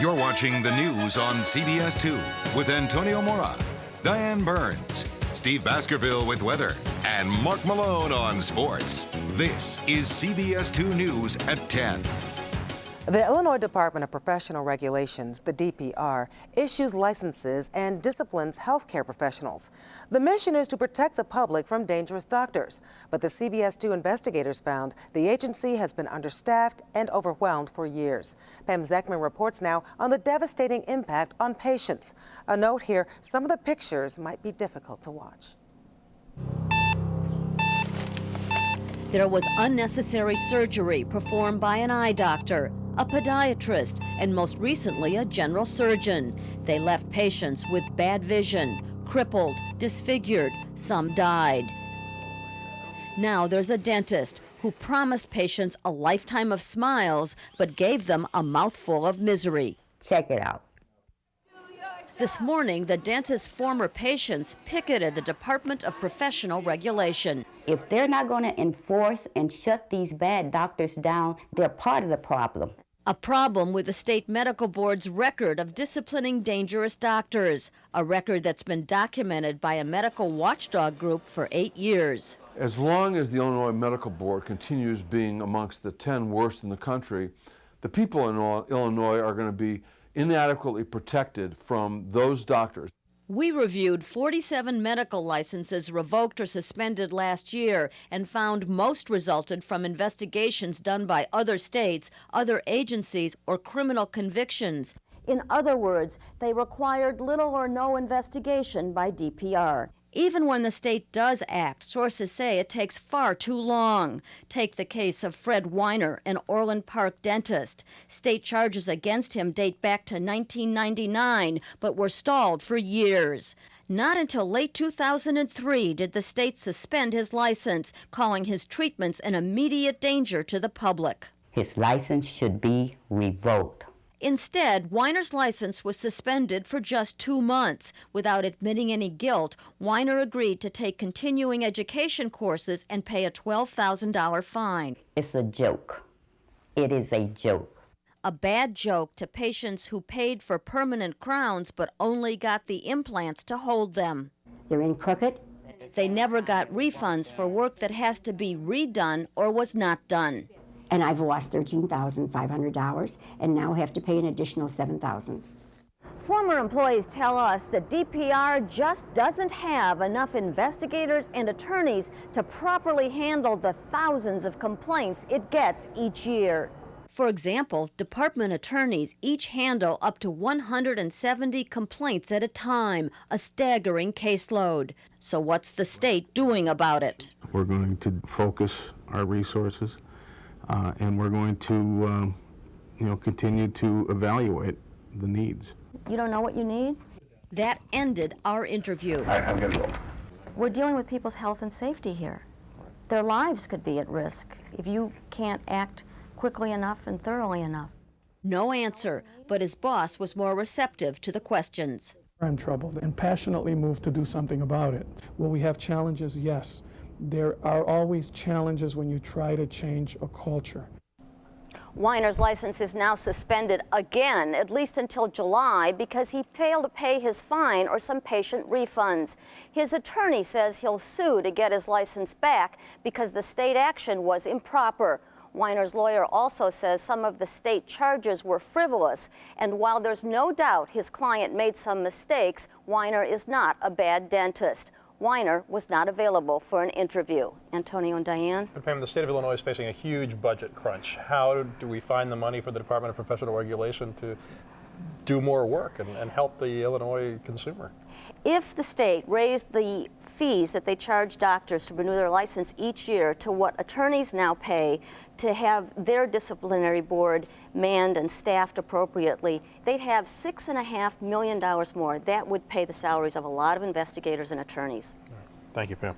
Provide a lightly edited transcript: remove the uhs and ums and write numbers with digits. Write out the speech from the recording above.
You're watching the news on CBS 2 with Antonio Mora, Diane Burns, Steve Baskerville with weather, and Mark Malone on sports. This is CBS 2 News at 10. The Illinois Department of Professional Regulations, the DPR, issues licenses and disciplines healthcare professionals. The mission is to protect the public from dangerous doctors. But the CBS 2 investigators found the agency has been understaffed and overwhelmed for years. Pam Zeckman reports now on the devastating impact on patients. A note here, some of the pictures might be difficult to watch. There was unnecessary surgery performed by an eye doctor, a podiatrist, and most recently a general surgeon. They left patients with bad vision, crippled, disfigured. Some died. Now there's a dentist who promised patients a lifetime of smiles, but gave them a mouthful of misery. Check it out. This morning, the dentist's former patients picketed the Department of Professional Regulation. If they're not going to enforce and shut these bad doctors down, they're part of the problem. A problem with the state medical board's record of disciplining dangerous doctors, a record that's been documented by a medical watchdog group for 8 years. As long as the Illinois Medical Board continues being amongst the 10 worst in the country, the people in Illinois are going to be inadequately protected from those doctors. We reviewed 47 medical licenses revoked or suspended last year and found most resulted from investigations done by other states, other agencies, or criminal convictions. In other words, they required little or no investigation by DPR. Even when the state does act, sources say it takes far too long. Take the case of Fred Weiner, an Orland Park dentist. State charges against him date back to 1999, but were stalled for years. Not until late 2003 did the state suspend his license, calling his treatments an immediate danger to the public. His license should be revoked. Instead, Weiner's license was suspended for just 2 months. Without admitting any guilt, Weiner agreed to take continuing education courses and pay a $12,000 fine. It's a joke. It is a joke. A bad joke to patients who paid for permanent crowns but only got the implants to hold them. They're in crooked. They never got refunds for work that has to be redone or was not done. And I've lost $13,500 and now have to pay an additional $7,000. Former employees tell us that DPR just doesn't have enough investigators and attorneys to properly handle the thousands of complaints it gets each year. For example, department attorneys each handle up to 170 complaints at a time, a staggering caseload. So what's the state doing about it? We're going to focus our resources. And we're going to, continue to evaluate the needs. You don't know what you need? That ended our interview. I'm going to go. We're dealing with people's health and safety here. Their lives could be at risk if you can't act quickly enough and thoroughly enough. No answer, but his boss was more receptive to the questions. I'm troubled and passionately moved to do something about it. Will we have challenges? Yes. There are always challenges when you try to change a culture. Weiner's license is now suspended again, at least until July, because he failed to pay his fine or some patient refunds. His attorney says he'll sue to get his license back because the state action was improper. Weiner's lawyer also says some of the state charges were frivolous, and while there's no doubt his client made some mistakes, Weiner is not a bad dentist. Weiner was not available for an interview. Antonio and Diane. But Pam, the state of Illinois is facing a huge budget crunch. How do we find the money for the Department of Professional Regulation to do more work and help the Illinois consumer? If the state raised the fees that they charge doctors to renew their license each year to what attorneys now pay to have their disciplinary board manned and staffed appropriately, they'd have $6.5 million more. That would pay the salaries of a lot of investigators and attorneys. Thank you, Pam.